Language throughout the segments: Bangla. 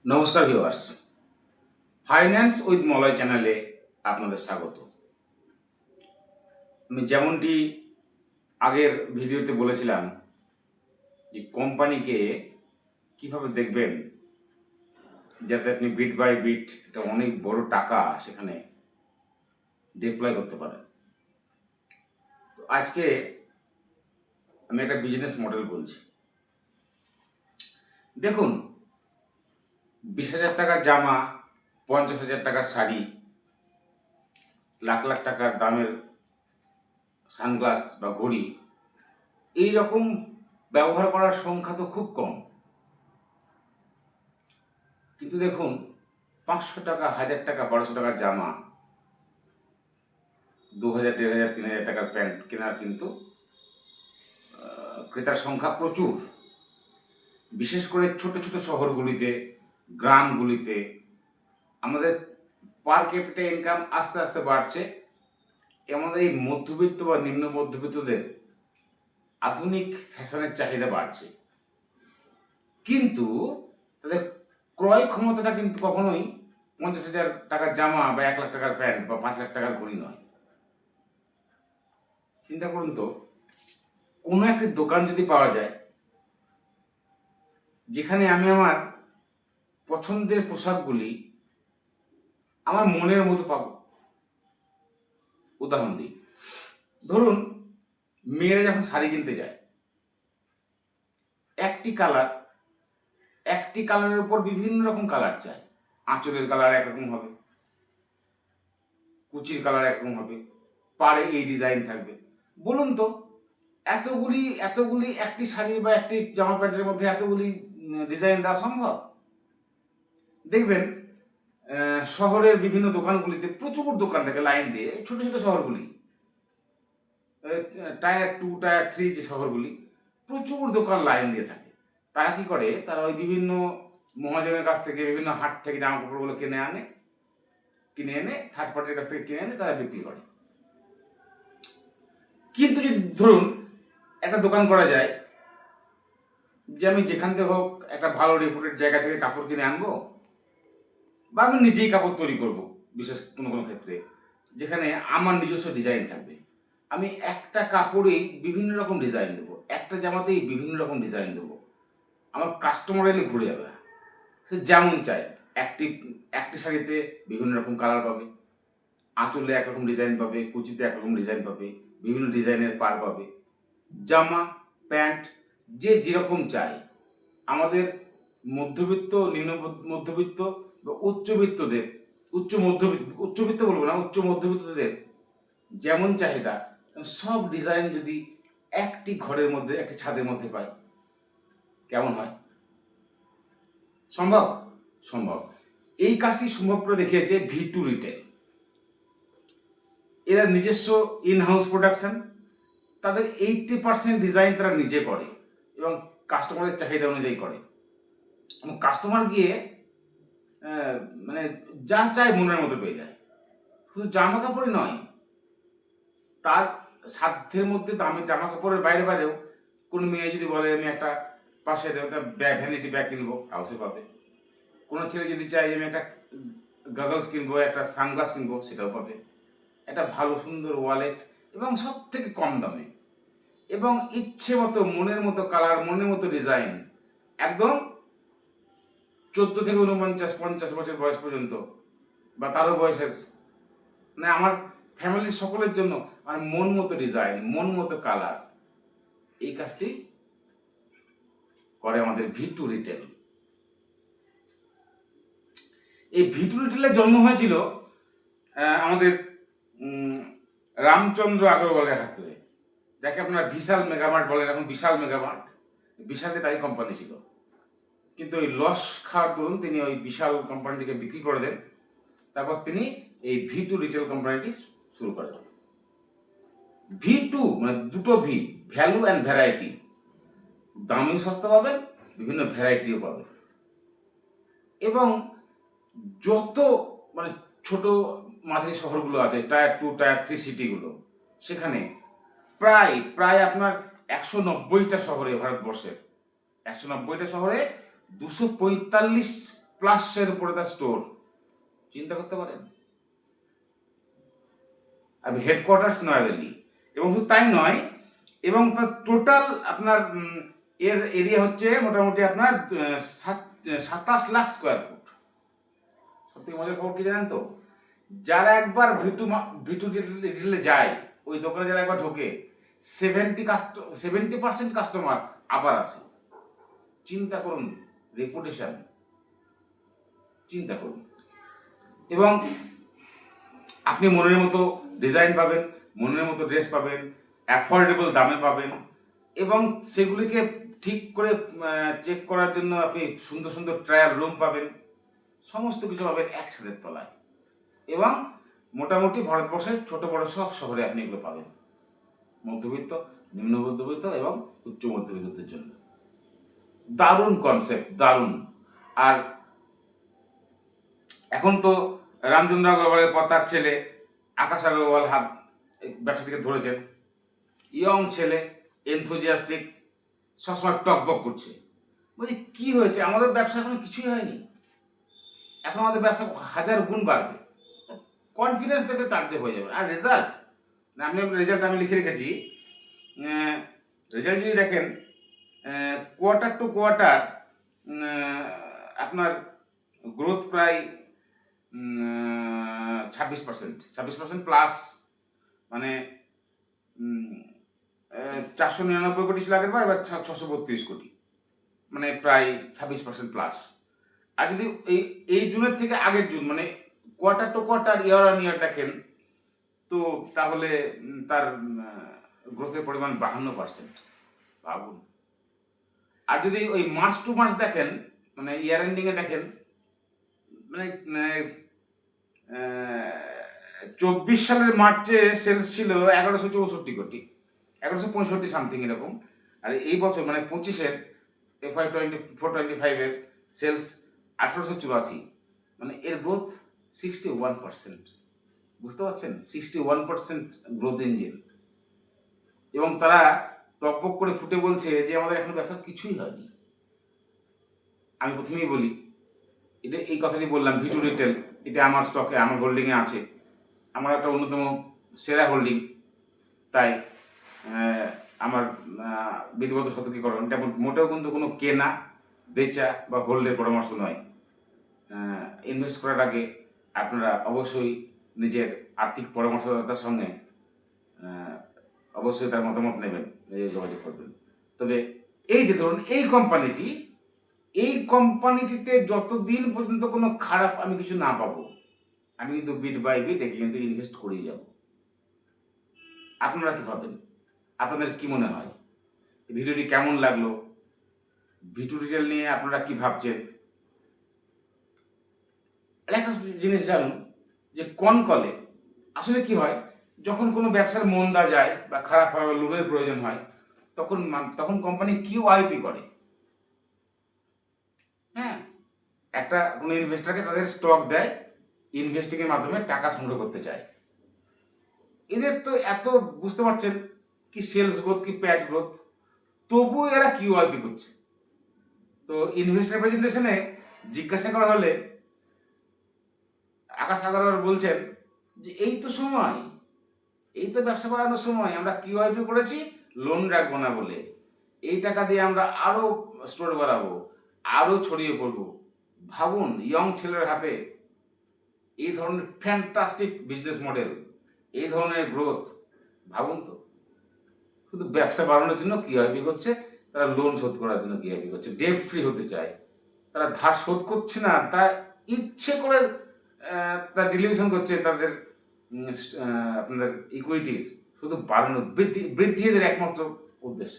নমস্কার ভিউয়ার্স, ফাইন্যান্স উইথ মলয় চ্যানেলে আপনাদের স্বাগত। আমি যেমনটি আগের ভিডিওতে বলেছিলাম যে কোম্পানিকে কিভাবে দেখবেন যাতে আপনি বিট বাই বিট একটা অনেক বড় টাকা সেখানে ডিপ্লয় করতে পারেন। তো আজকে আমি একটা বিজনেস মডেল বলছি। দেখুন, 20,000 টাকার জামা, 50,000 টাকার শাড়ি, লাখ লাখ টাকার দামের সানগ্লাস বা ঘড়ি, এই রকম ব্যবহার করার সংখ্যা তো খুব কম। কিন্তু দেখুন, 500 টাকা, 1000 টাকা, 1200 টাকার জামা, 2000, 1500, 3000 টাকার প্যান্ট কেনার কিন্তু ক্রেতার সংখ্যা প্রচুর। বিশেষ করে ছোট ছোট শহরগুলিতে, গ্রামগুলিতে আমাদের পার ক্যাপিটা ইনকাম আস্তে আস্তে বাড়ছে। আমাদের এই মধ্যবিত্ত বা নিম্ন মধ্যবিত্তদের আধুনিক ফ্যাশনের চাহিদা বাড়ছে, কিন্তু তাদের ক্রয় ক্ষমতাটা কিন্তু কখনোই 50,000 টাকার জামা বা 1 লাখ টাকার প্যান্ট বা 5 লাখ টাকার ঘড়ি নয়। চিন্তা করুন তো, কোনো একটি দোকান যদি পাওয়া যায় যেখানে আমি আমার পছন্দের পোশাকগুলি আমার মনের মতো পাবো। উদাহরণ দিই, ধরুন মেয়েরা যখন শাড়ি কিনতে যায়, একটি কালারের উপর বিভিন্ন রকম কালার চায়। আঁচলের কালার একরকম হবে, কুচির কালার একরকম হবে, পাড়ে এই ডিজাইন থাকবে। বলুন তো, এতগুলি এতগুলি একটি শাড়ি বা একটি জামা প্যান্টের মধ্যে এতগুলি ডিজাইন দেওয়া সম্ভব? দেখবেন শহরের বিভিন্ন দোকানগুলিতে প্রচুর দোকান থাকে লাইন দিয়ে। ছোট ছোট শহরগুলি, টায়ার 2, টায়ার 3 যে শহরগুলি, প্রচুর দোকান লাইন দিয়ে থাকে। তারা কি করে, তারা ওই বিভিন্ন মহাজনের কাছ থেকে, বিভিন্ন হাট থেকে জামা কাপড়গুলো কিনে এনে থার্ড পার্টির কাছ থেকে কিনে এনে তারা বিক্রি করে। কিন্তু যদি ধরুন একটা দোকান করা যায় যে আমি যেখান থেকে হোক একটা ভালো রেপুটেড জায়গা থেকে কাপড় কিনে আনবো, বা আমি নিজেই কাপড় তৈরি করব, বিশেষ কোনো কোনো ক্ষেত্রে যেখানে আমার নিজস্ব ডিজাইন থাকবে। আমি একটা কাপড়েই বিভিন্ন রকম ডিজাইন দেবো, একটা জামাতেই বিভিন্ন রকম ডিজাইন দেবো। আমার কাস্টমার এলে ঘুরে যাবে, সে যেমন চায়। একটি একটি শাড়িতে বিভিন্ন রকম কালার পাবে, আঁচলে একরকম ডিজাইন পাবে, কুচিতে একরকম ডিজাইন পাবে, বিভিন্ন ডিজাইনের পার পাবে। জামা প্যান্ট যে যেরকম চায়, আমাদের মধ্যবিত্ত, নিম্ন মধ্যবিত্ত বা উচ্চবিত্তদের, উচ্চবিত্ত বলবো না, উচ্চ মধ্যবিত্তদের যেমন চাহিদা, সব ডিজাইন যদি একটি ঘরের মধ্যে, একটি ছাদের মধ্যে পাই, কেমন হয়? সম্ভব? সম্ভব। এই কাজটি সম্ভব করে দেখিয়েছে V2 রিটেল। এরা নিজস্ব ইন হাউস প্রোডাকশন, তাদের 80% ডিজাইন তারা নিজে করে এবং কাস্টমারের চাহিদা অনুযায়ী করে। এবং কাস্টমার গিয়ে মানে যা চায় মনের মতো পেয়ে যায়। শুধু জামা কাপড়ই নয়, তার সাধ্যের মধ্যে দামি জামা কাপড়ের বাইরে বাইরেও কোনো মেয়ে যদি বলে আমি একটা পাশে একটা ভ্যানিটি ব্যাগ কিনবো, তাও সে পাবে। কোনো ছেলে যদি চায় আমি একটা গগলস কিনবো, একটা সানগ্লাস কিনবো, সেটাও পাবে। একটা ভালো সুন্দর ওয়ালেট, এবং সব থেকে কম দামে, এবং ইচ্ছে মতো মনের মতো কালার, মনের মতো ডিজাইন, একদম 14 থেকে 49, 50 বছর বয়স পর্যন্ত বা তারও বয়সের, মানে আমার ফ্যামিলির সকলের জন্য মানে মন মতো ডিজাইন, মন মতো কালার, এই কাজটি করে আমাদের V2 রিটেল। এই V2 রিটেলের জন্ম হয়েছিল আমাদের রামচন্দ্র আগরওয়ালের হাত ধরে, যাকে আপনারা বিশাল মেগামার্ট বলেন। এখন বিশাল মেগামার্ট, বিশালে তাই কোম্পানি ছিল, কিন্তু ওই লস খাওয়ার দরুন তিনি ওই বিশাল কোম্পানিটিকে বিক্রি করে দেন। তারপর তিনি এই V2 রিটেল কোম্পানিটি শুরু করেন। V2 মানে দুটো ভি, ভ্যালু অ্যান্ড ভ্যারাইটি। দামিও সস্তা পাবেন, বিভিন্ন ভ্যারাইটিও পাবেন। এবং যত মানে ছোট মাঝারি শহরগুলো আছে, টায়ার 2, টায়ার 3 সিটিগুলো, সেখানে প্রায় প্রায় আপনার 190টা শহরে, ভারতবর্ষের 190টা শহরে 245 প্লাসের উপরে তার স্টোর, চিন্তা করতে পারেন। আর হেডকোয়ার্টার্স নয়াদিল্লি, এবং শুধু তাই নয়, এবং তার টোটাল আপনার এর এরিয়া হচ্ছে মোটামুটি আপনার 27 লাখ স্কোয়ার ফুট। সব থেকে মজার খবর কি জানেন তো, যারা একবার ভিটু ডিটেলে যায়, ওই দোকানে যারা একবার ঢোকে, 70% কাস্টমার আবার আসে। চিন্তা করুন, রেপুটেশন, চিন্তা করুন। এবং আপনি মনের মতো ডিজাইন পাবেন, মনের মতো ড্রেস পাবেন, অ্যাফোর্ডেবল দামে পাবেন, এবং সেগুলিকে ঠিক করে চেক করার জন্য আপনি সুন্দর সুন্দর ট্রায়াল রুম পাবেন, সমস্ত কিছু পাবেন এক ছাদের তলায়। এবং মোটামুটি ভারতবর্ষের ছোট বড় সব শহরে আপনি এগুলো পাবেন, মধ্যবিত্ত, নিম্ন মধ্যবিত্ত এবং উচ্চ মধ্যবিত্তদের জন্য। দারুণ কনসেপ্ট, দারুণ। আর এখন তো রামচন্দ্র আগরওয়ালের পর তার ছেলে আকাশ আগরওয়াল ব্যবসাটিকে ধরেছেন। ইয়ং ছেলে, এনথুজিয়াস্টিক, সবসময় টকবক করছে। বলছি কি হয়েছে, আমাদের ব্যবসা এখন কিছুই হয়নি, এখন আমাদের ব্যবসা 1000 গুণ বাড়বে। কনফিডেন্স থেকে তার্জে হয়ে যাবে। আর রেজাল্ট, রেজাল্ট আমি লিখে রেখেছি। রেজাল্ট যদি দেখেন, কোয়ার্টার টু কোয়ার্টার আপনার গ্রোথ প্রায় 26% প্লাস, মানে 499 কোটি ছিল আগের বার, এবার 632 কোটি, মানে প্রায় 26% প্লাস। আর যদি এই জুনের থেকে আগের জুন, মানে quarter to quarter, year on year দেখেন, তো তাহলে তার গ্রোথের পরিমাণ 52%, ভাবুন। আর যদি ওই মার্চ টু মার্চ দেখেন, মানে ইয়ার এন্ডিংয়ে দেখেন, মানে 24 সালের মার্চে সেলস ছিল 1164 কোটি, 1165 সামথিং এরকম। আর এই বছর মানে 25-এর FY24-25-এর সেলস 1884, মানে এর গ্রোথ 61%। বুঝতে পারছেন, 61% গ্রোথ ইঞ্জিন। এবং তারা টকবক করে ফুটে বলছে যে আমাদের এখন ব্যবসা কিছুই হয়নি। আমি প্রথমেই বলি, এটা এই কথাটি বললাম, ভিটু রিটেল এটা আমার স্টকে, আমার হোল্ডিংয়ে আছে, আমার একটা অন্যতম সেরা হোল্ডিং। তাই আমার বিধিবদ্ধ সতর্কীকরণ, এটা মোটেও কিন্তু কোনো কেনা, বেচা বা হোল্ডের পরামর্শ নয়। ইনভেস্ট করার আগে আপনারা অবশ্যই নিজের আর্থিক পরামর্শদাতার সঙ্গে অবশ্যই তার মতামত নেবেন, যোগাযোগ করবেন। তবে এই যে ধরুন এই কোম্পানিটিতে যতদিন পর্যন্ত কোনো খারাপ আমি কিছু না পাবো, আমি কিন্তু বিট বাই বিট একে কিন্তু ইনভেস্ট করেই যাব। আপনারা কি ভাবেন? আপনাদের কি মনে হয়? ভিডিওটি কেমন লাগলো? ভিটু রিটেল নিয়ে আপনারা কি ভাবছেন? একটা জিনিস জানুন যে কোন কলে আসলে কি হয়, যখন কোনো ব্যবসার মন্দা যায় বা খারাপ হয় বা লোনের প্রয়োজন হয়, তখন কোম্পানি কিউআইপি করে। হ্যাঁ, একটা কোনো ইনভেস্টরকে তাদের স্টক দেয়, ইনভেস্টিংয়ের মাধ্যমে টাকা সংগ্রহ করতে চায়। এদের তো এত, বুঝতে পারছেন, কি সেলস গ্রোথ কি প্যাড গ্রোথ, তবুও এরা কিউআইপি করছে। তো ইনভেস্টর প্রেজেন্টেশনে জিজ্ঞাসা করা হলে আকাশ আগরওয়াল বলছেন যে এই তো সময়, এই তো ব্যবসা বাড়ানোর সময়, আমরা কিউআইপি করেছি লোন রাখবো না বলে, এই টাকা দিয়ে আমরা আরো স্টোর বাড়াবো, আরো ছড়িয়ে পড়বো। ভাবুন, ইয়ং ছেলের হাতে এই ধরনের ফ্যান্টাস্টিক বিজনেস মডেল, এই ধরনের গ্রোথ, ভাবুন তো। শুধু ব্যবসা বাড়ানোর জন্য কিউআইপি করছে, তারা লোন শোধ করার জন্য কিউআইপি করছে, ডেট ফ্রি হতে চায়, তারা ধার শোধ করছে না, তারা ইচ্ছে করে তারা ডিলিউশন করছে তাদের আপনাদের ইকুইটির, শুধু বাড়ানো, বৃদ্ধি এদের একমাত্র উদ্দেশ্য।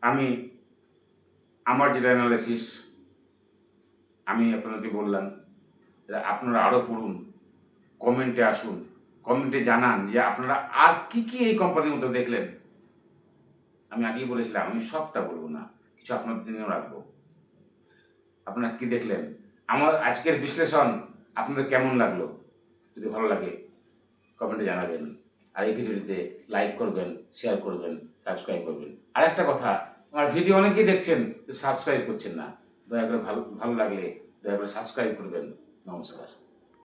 আমি আমার যেটা অ্যানালাইসিস আমি আপনাদেরকে বললাম, আপনারা আরও পড়ুন, কমেন্টে আসুন, কমেন্টে জানান যে আপনারা আর কি কি এই কোম্পানির মধ্যে দেখলেন। আমি আগেই বলেছিলাম আমি সবটা বলবো না, কিছু আপনাদের জন্য রাখবো। আপনারা কি দেখলেন, আমার আজকের বিশ্লেষণ আপনাদের কেমন লাগলো? যদি ভালো লাগে কমেন্টে জানাবেন, আর এই ভিডিওটিতে লাইক করবেন, শেয়ার করবেন, সাবস্ক্রাইব করবেন। আর একটা কথা, আমার ভিডিও অনেকেই দেখছেন, সাবস্ক্রাইব করছেন না। দয়া করে ভালো ভালো লাগলে দয়া করে সাবস্ক্রাইব করবেন। নমস্কার।